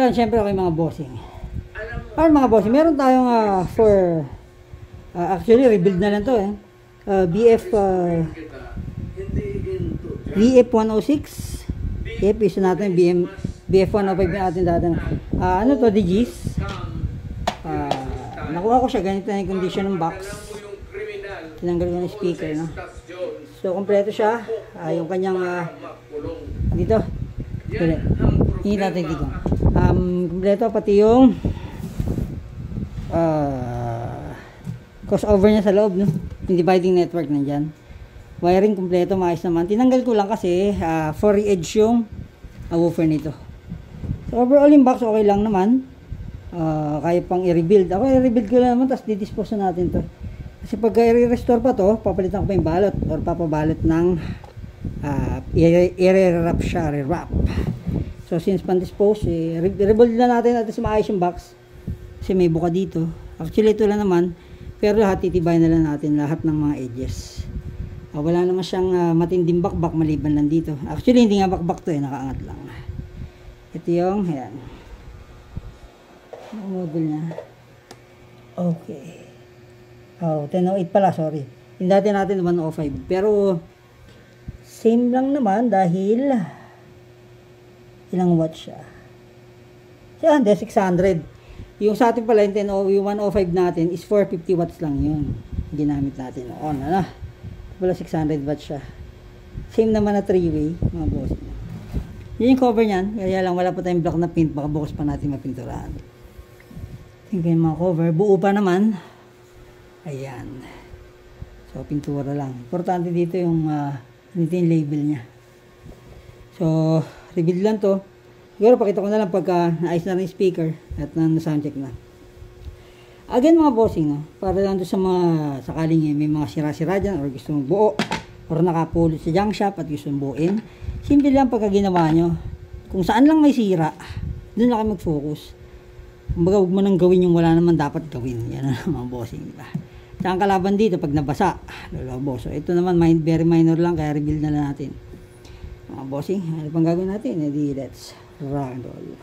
Ngayon, syempre okay mga bossing. Para mga bossing, meron tayong actually rebuild na lang to BF106. BF isa natin BF105 yung ating dating. Ano to, DGs? Nakuha ko siya, ganito na yung condition ng box. Tinanggal ko ng speaker, no? So, kompleto siya. Yung kanyang, dito. Hindi natin dito. Kompleto, pati yung crossover niya sa loob, no? Yung dividing network nandyan. Wiring kompleto, maayos naman. Tinanggal ko lang kasi 4-edge yung woofer nito. So, overall yung box, okay lang naman. Kaya pang i-rebuild. Ako i-rebuild ko lang naman, tapos didispose na natin to. Kasi pag i-restore pa to, papalitan ko pa yung balot or papabalot ng i-rewrap siya, rewrap. So since pan-dispose, rebuild na natin at maayos yung box. Kasi may buka dito. Actually ito lang naman, pero lahat titibay na lang natin lahat ng mga edges. Wala naman siyang matinding bakbak maliban lang dito. Actually hindi nga bakbak to nakaangat lang. Ito yung, ayan. Ang model niya. Okay. 1008 pala, sorry. Yung dati natin 105. Pero, same lang naman dahil ilang watts siya. Siya, 600. Yung sa atin pala, yung 105 natin is 450 watts lang yun. Ginamit natin. On, ano? Wala 600 watts siya. Same naman na 3-way, mga boss. Yun yung cover niyan. Kaya lang, wala pa tayong block na paint. Baka bukas pa natin mapinturahan. Tingnan yung mga cover. Buo pa naman. Ayan. So, pintura lang. Importante dito yung dito yung label niya. So, reveal lang to. Siguro, pakita ko na lang pagka naayos na rin yung speaker at na-sound check na. Again, mga bossing, no? Para lang doon sa mga sakaling may mga sira-sira dyan or gusto mong buo or nakapulot sa junk shop at gusto mong buuin. Simple lang pagka ginawa nyo. Kung saan lang may sira, doon lang kayo mag-focus. Kumbaga, huwag mo nang gawin yung wala naman dapat gawin. Yan na mga bossing, diba? Saan kalaban dito pag nabasa? Lolobo. So, ito naman, very minor lang, kaya rebuild na lang natin. Mga bossing, ano pang gagawin natin? Let's rock and roll.